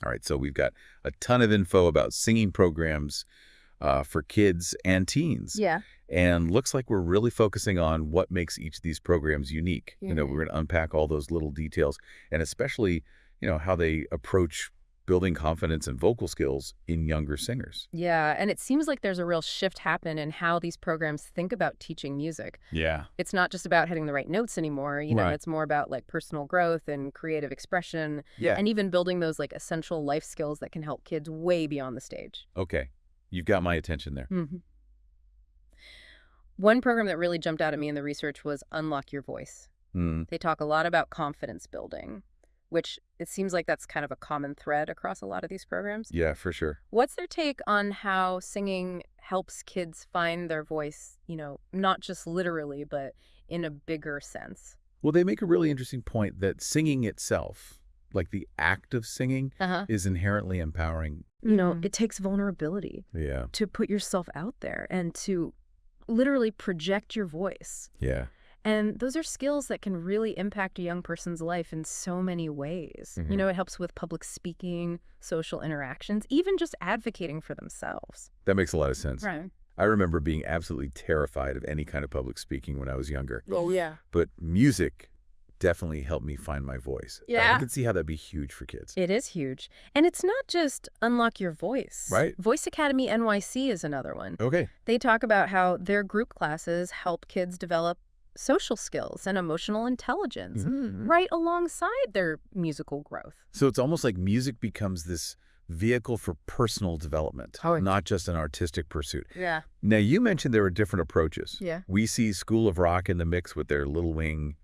All right, so we've got a ton of info about singing programs for kids and teens. Yeah. And looks like we're really focusing on what makes each of these programs unique. Mm-hmm. We're going to unpack all those little details, and especially, how they approach building confidence and vocal skills in younger singers. Yeah, and it seems like there's a real shift happen in how these programs think about teaching music. Yeah. It's not just about hitting the right notes anymore, Right. It's more about like personal growth and creative expression. Yeah. And even building those like essential life skills that can help kids way beyond the stage. Okay. You've got my attention there. Mm-hmm. One program that really jumped out at me in the research was Unlock Your Voice. They talk a lot about confidence building, which it seems like that's kind of a common thread across a lot of these programs. Yeah, for sure. What's their take on how singing helps kids find their voice, not just literally, but in a bigger sense? Well, they make a really interesting point that singing itself, like the act of singing, is inherently empowering. It takes vulnerability to put yourself out there and to literally project your voice. Yeah. And those are skills that can really impact a young person's life in so many ways. Mm-hmm. It helps with public speaking, social interactions, even just advocating for themselves. That makes a lot of sense. Right. I remember being absolutely terrified of any kind of public speaking when I was younger. Oh, yeah. But music definitely helped me find my voice. Yeah. I can see how that'd be huge for kids. It is huge. And it's not just Unlock Your Voice. Right. Voice Academy NYC is another one. Okay. They talk about how their group classes help kids develop social skills and emotional intelligence right alongside their musical growth. So it's almost like music becomes this vehicle for personal development, not just an artistic pursuit. Yeah. Now, you mentioned there were different approaches. Yeah. We see School of Rock in the mix with their Little Wing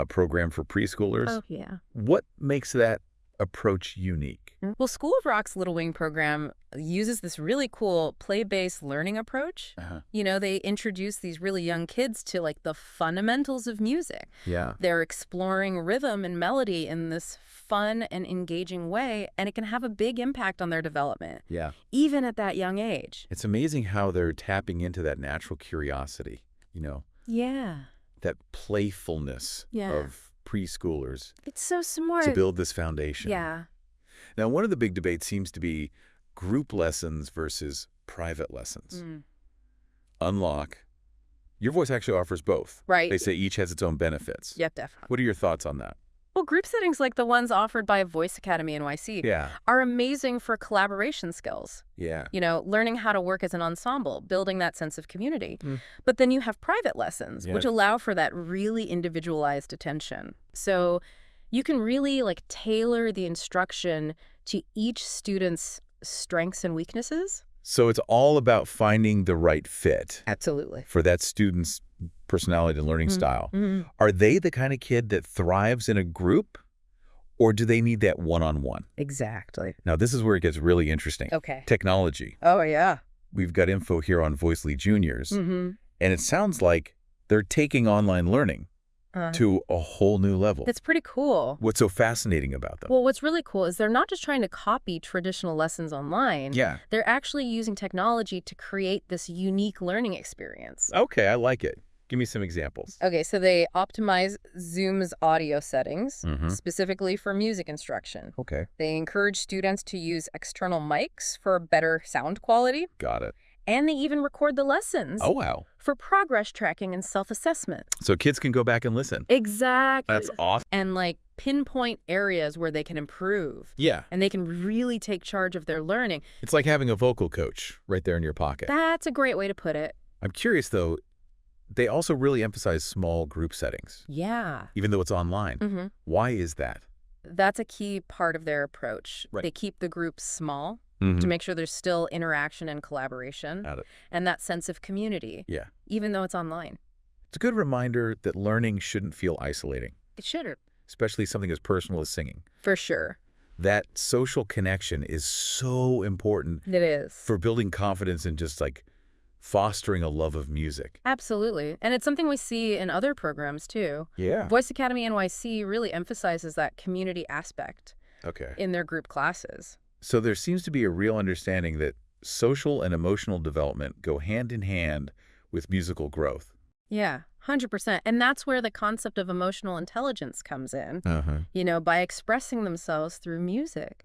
program for preschoolers. Oh, yeah. What makes that approach unique? Well, School of Rock's Little Wing program uses this really cool play-based learning approach. They introduce these really young kids to like the fundamentals of music. Yeah. They're exploring rhythm and melody in this fun and engaging way, and it can have a big impact on their development. Yeah. Even at that young age. It's amazing how they're tapping into that natural curiosity, Yeah. that playfulness of preschoolers It's so smart. to build this foundation. Yeah. Now, one of the big debates seems to be group lessons versus private lessons. Unlock. Your voice actually offers both. Right. They say each has its own benefits. Yep, definitely. What are your thoughts on that? Well, group settings like the ones offered by Voice Academy NYC are amazing for collaboration skills. Yeah. Learning how to work as an ensemble, building that sense of community. But then you have private lessons, which allow for that really individualized attention. So you can really tailor the instruction to each student's strengths and weaknesses. So it's all about finding the right fit. Absolutely. For that student's personality and learning style. Are they the kind of kid that thrives in a group, or do they need that one-on-one? Exactly. Now, this is where it gets really interesting. Okay. Technology. Oh, yeah. We've got info here on Voicely Juniors, and it sounds like they're taking online learning to a whole new level. That's pretty cool. What's so fascinating about them? Well, what's really cool is they're not just trying to copy traditional lessons online. Yeah. They're actually using technology to create this unique learning experience. Okay, I like it. Give me some examples. Okay, so they optimize Zoom's audio settings specifically for music instruction. Okay. They encourage students to use external mics for better sound quality. Got it. And they even record the lessons. Oh, wow. For progress tracking and self-assessment. So kids can go back and listen. Exactly. That's awesome. And pinpoint areas where they can improve. Yeah. And they can really take charge of their learning. It's like having a vocal coach right there in your pocket. That's a great way to put it. I'm curious, though, they also really emphasize small group settings. Yeah. Even though it's online. Why is that? That's a key part of their approach. Right. They keep the groups small to make sure there's still interaction and collaboration and that sense of community. Yeah. Even though it's online. It's a good reminder that learning shouldn't feel isolating. It shouldn't. Especially something as personal as singing. For sure. That social connection is so important. It is. For building confidence and just fostering a love of music. Absolutely. And it's something we see in other programs too. Yeah. Voice Academy NYC really emphasizes that community aspect in their group classes. So there seems to be a real understanding that social and emotional development go hand in hand with musical growth. Yeah, 100%. And that's where the concept of emotional intelligence comes in. By expressing themselves through music.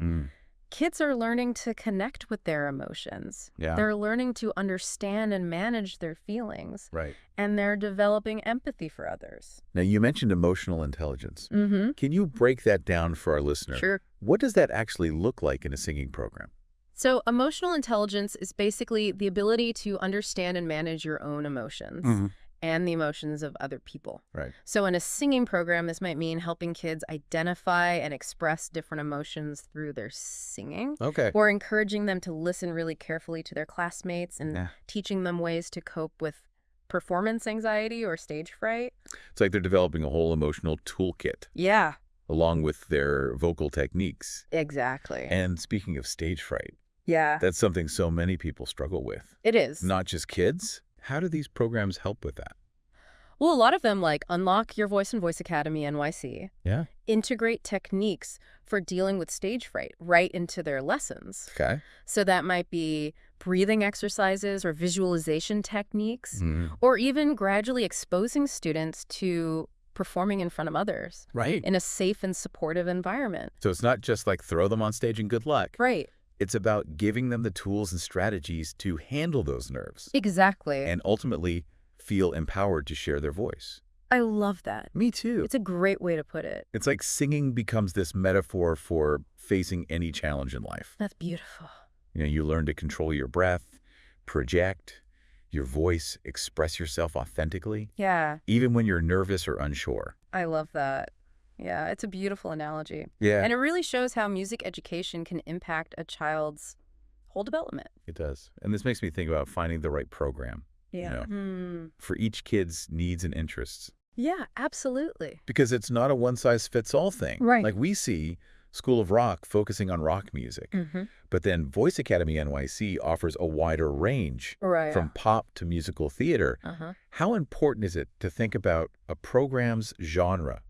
Kids are learning to connect with their emotions. Yeah. They're learning to understand and manage their feelings. Right. And they're developing empathy for others. Now, you mentioned emotional intelligence. Mm-hmm. Can you break that down for our listener? Sure. What does that actually look like in a singing program? So emotional intelligence is basically the ability to understand and manage your own emotions and the emotions of other people. Right. So in a singing program, this might mean helping kids identify and express different emotions through their singing. Okay. Or encouraging them to listen really carefully to their classmates and Yeah. teaching them ways to cope with performance anxiety or stage fright. It's like they're developing a whole emotional toolkit Yeah, along with their vocal techniques. exactly. And speaking of stage fright, Yeah, that's something so many people struggle with. it is. Not just kids. How do these programs help with that? Well, a lot of them, like Unlock Your Voice and Voice Academy NYC, Yeah. integrate techniques for dealing with stage fright right into their lessons. Okay. So that might be breathing exercises or visualization techniques, Mm. or even gradually exposing students to performing in front of others Right. in a safe and supportive environment. So it's not just like throw them on stage and good luck. Right. It's about giving them the tools and strategies to handle those nerves Exactly. and ultimately feel empowered to share their voice. I love that. Me too. It's a great way to put it. It's like singing becomes this metaphor for facing any challenge in life. That's beautiful. You know, you learn to control your breath, project your voice, express yourself authentically, Yeah, even when you're nervous or unsure. I love that. Yeah, it's a beautiful analogy. Yeah, And it really shows how music education can impact a child's whole development. it does. And this makes me think about finding the right program Yeah. for each kid's needs and interests. Yeah, absolutely. Because it's not a one-size-fits-all thing. Right. Like we see School of Rock focusing on rock music, but then Voice Academy NYC offers a wider range Right. from pop to musical theater. How important is it to think about a program's genre?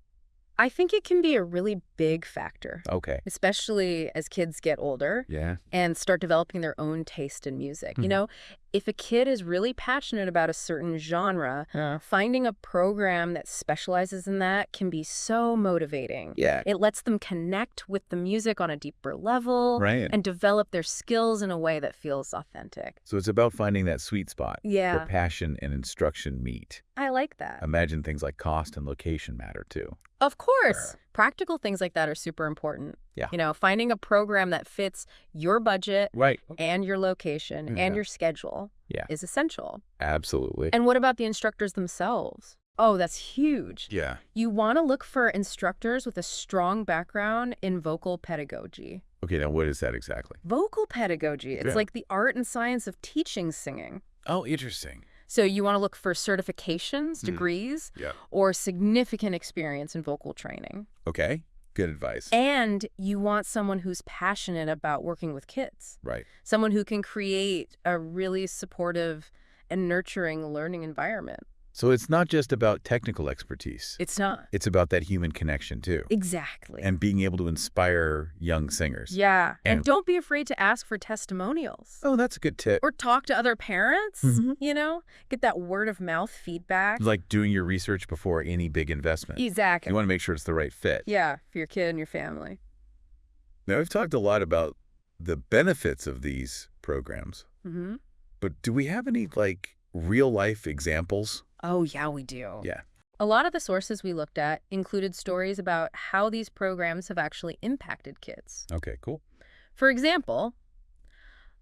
I think it can be a really big factor, Okay. especially as kids get older Yeah. and start developing their own taste in music. You know, if a kid is really passionate about a certain genre, finding a program that specializes in that can be so motivating. Yeah. It lets them connect with the music on a deeper level Right. and develop their skills in a way that feels authentic. So it's about finding that sweet spot Yeah. where passion and instruction meet. I like that. Imagine things like cost and location matter too. Of course. Practical things like that are super important. Yeah. You know, finding a program that fits your budget Right. and your location Yeah. and your schedule Yeah. is essential. Absolutely. And what about the instructors themselves? Oh, that's huge. Yeah. You want to look for instructors with a strong background in vocal pedagogy. Okay, now what is that exactly? Vocal pedagogy, it's Yeah. like the art and science of teaching singing. Oh, interesting. So you want to look for certifications, degrees, Yeah. or significant experience in vocal training. Okay. Good advice. And you want someone who's passionate about working with kids. Right. Someone who can create a really supportive and nurturing learning environment. So it's not just about technical expertise. It's not. It's about that human connection too. Exactly. And being able to inspire young singers. Yeah. And And- don't be afraid to ask for testimonials. Oh, that's a good tip. Or talk to other parents, Mhm. you know? Get that word of mouth feedback. Like doing your research before any big investment. Exactly. You want to make sure it's the right fit. Yeah, for your kid and your family. Now, we've talked a lot about the benefits of these programs, Mm-hmm. but do we have any, like, real-life examples? Oh, yeah, we do. Yeah. A lot of the sources we looked at included stories about how these programs have actually impacted kids. Okay, cool. For example,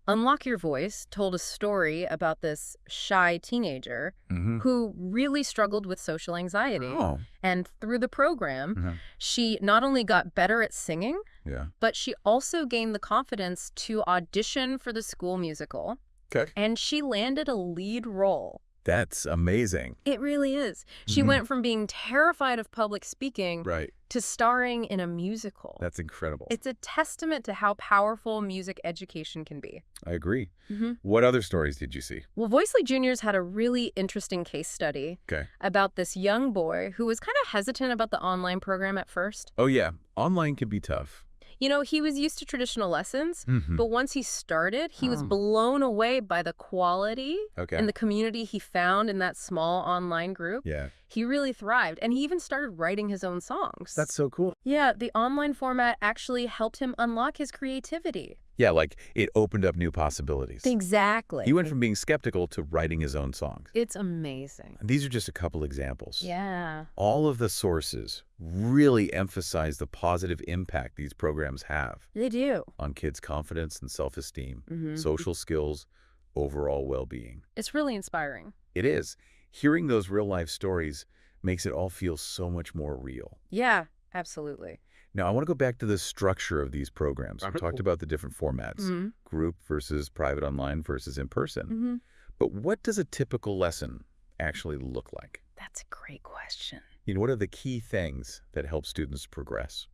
Unlock Your Voice told a story about this shy teenager Mm-hmm. who really struggled with social anxiety. Oh, And through the program, Mhm. she not only got better at singing, yeah. but she also gained the confidence to audition for the school musical, Okay. and she landed a lead role. That's amazing. It really is. She Mhm. went from being terrified of public speaking Right. to starring in a musical. That's incredible. It's a testament to how powerful music education can be. I agree. Mm-hmm. What other stories did you see? Well, Voicely Juniors had a really interesting case study Okay. about this young boy who was kind of hesitant about the online program at first. Oh, yeah. Online can be tough. You know, he was used to traditional lessons, Mhm. but once he started, he was Oh. blown away by the quality Okay. and the community he found in that small online group. Yeah. He really thrived, and he even started writing his own songs. That's so cool. Yeah, the online format actually helped him unlock his creativity. Yeah, like it opened up new possibilities. Exactly. He went from being skeptical to writing his own songs. It's amazing. And these are just a couple examples. Yeah. All of the sources really emphasize the positive impact these programs have They do. on kids' confidence and self-esteem, social skills, overall well-being. It's really inspiring. It is. Hearing those real-life stories makes it all feel so much more real. Yeah, absolutely. Now, I want to go back to the structure of these programs. We talked about the different formats, group versus private online versus in-person. But what does a typical lesson actually look like? That's a great question. You know, what are the key things that help students progress?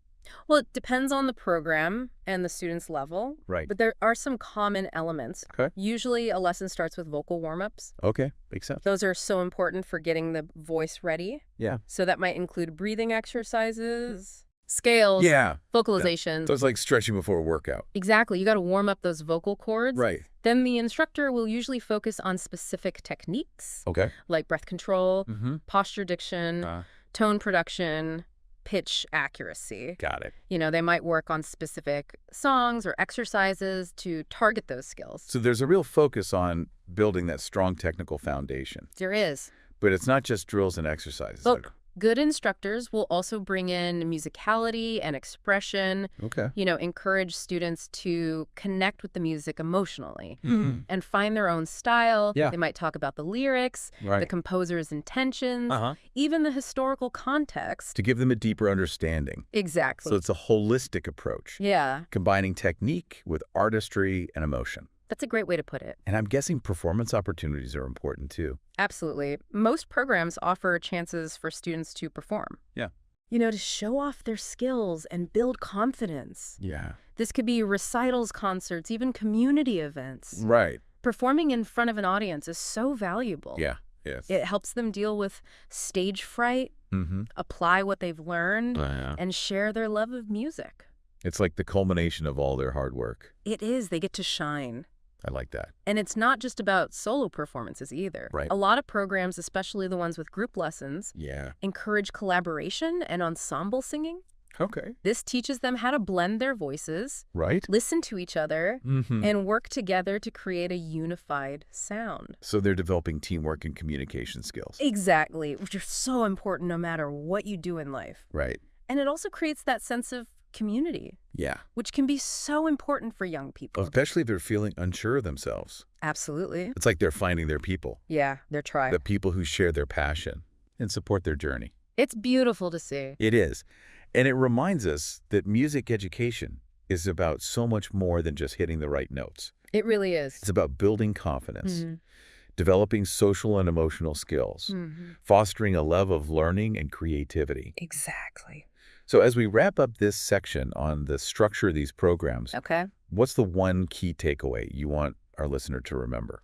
Well, it depends on the program and the student's level. Right. But there are some common elements. Okay. Usually a lesson starts with vocal warm-ups. Okay, makes sense. Those are so important for getting the voice ready. Yeah. So that might include breathing exercises, scales, vocalization. So it's like stretching before a workout. Exactly. You got to warm up those vocal cords. Right. Then the instructor will usually focus on specific techniques. Okay. Like breath control, posture diction, tone production, pitch accuracy. Got it. You know, they might work on specific songs or exercises to target those skills. So there's a real focus on building that strong technical foundation. There is. But it's not just drills and exercises. Look, good instructors will also bring in musicality and expression. Okay. You know, encourage students to connect with the music emotionally and find their own style. Yeah. They might talk about the lyrics, the composer's intentions, even the historical context. To give them a deeper understanding. Exactly. So it's a holistic approach. Yeah. Combining technique with artistry and emotion. That's a great way to put it. And I'm guessing performance opportunities are important too. Absolutely. Most programs offer chances for students to perform. Yeah. You know, to show off their skills and build confidence. Yeah. This could be recitals, concerts, even community events. Right. Performing in front of an audience is so valuable. Yeah. Yes. It helps them deal with stage fright, apply what they've learned, and share their love of music. It's like the culmination of all their hard work. It is. They get to shine. I like that. And it's not just about solo performances either. Right. A lot of programs, especially the ones with group lessons, Yeah. encourage collaboration and ensemble singing. Okay. This teaches them how to blend their voices, Right. listen to each other, and work together to create a unified sound. So they're developing teamwork and communication skills. Exactly, which are so important no matter what you do in life. Right. And it also creates that sense of community, Yeah. which can be so important for young people. Especially if they're feeling unsure of themselves. Absolutely. It's like they're finding their people. Yeah, their tribe. The people who share their passion and support their journey. It's beautiful to see. It is. And it reminds us that music education is about so much more than just hitting the right notes. It really is. It's about building confidence, developing social and emotional skills, fostering a love of learning and creativity. Exactly. So as we wrap up this section on the structure of these programs, Okay. what's the one key takeaway you want our listener to remember?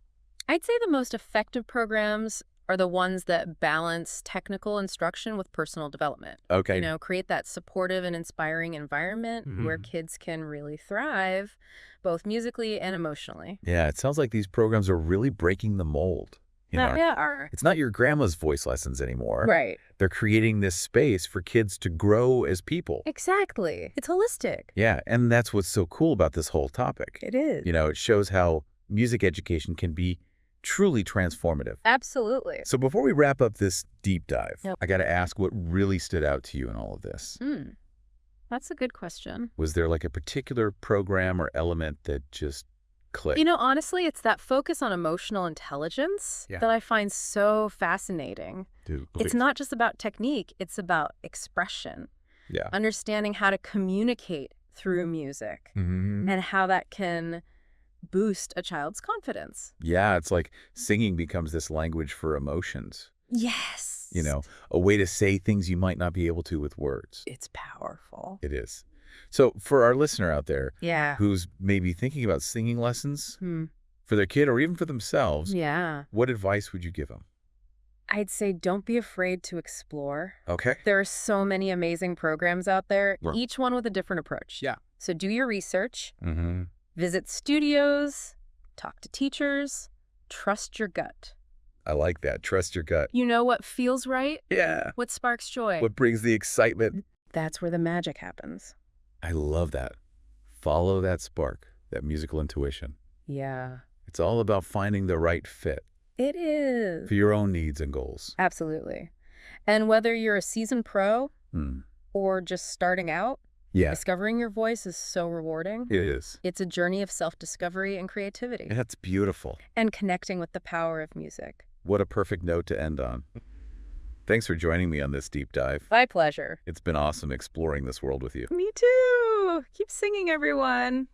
I'd say the most effective programs are the ones that balance technical instruction with personal development. Okay. You know, create that supportive and inspiring environment where kids can really thrive, both musically and emotionally. Yeah, it sounds like these programs are really breaking the mold. You know, it's not your grandma's voice lessons anymore. Right. They're creating this space for kids to grow as people. Exactly. It's holistic. Yeah, and that's what's so cool about this whole topic. It is. You know, it shows how music education can be truly transformative. Absolutely. So before we wrap up this deep dive, I got to ask what really stood out to you in all of this. That's a good question. Was there like a particular program or element that just clicked? You know, honestly, it's that focus on emotional intelligence that I find so fascinating. It's not just about technique, it's about expression. Yeah. Understanding how to communicate through music and how that can boost a child's confidence. Yeah, it's like singing becomes this language for emotions. Yes. You know, a way to say things you might not be able to with words. It's powerful. It is. So for our listener out there who's maybe thinking about singing lessons for their kid or even for themselves, what advice would you give them? I'd say don't be afraid to explore. Okay. There are so many amazing programs out there, each one with a different approach. Yeah. So do your research, visit studios, talk to teachers, trust your gut. I like that. Trust your gut. You know what feels right? Yeah. What sparks joy? What brings the excitement? That's where the magic happens. I love that. Follow that spark, that musical intuition. Yeah. It's all about finding the right fit. It is. For your own needs and goals. Absolutely. And whether you're a seasoned pro or just starting out, discovering your voice is so rewarding. It is. It's a journey of self-discovery and creativity. That's beautiful. And connecting with the power of music. What a perfect note to end on. Thanks for joining me on this deep dive. My pleasure. It's been awesome exploring this world with you. Me too. Keep singing, everyone.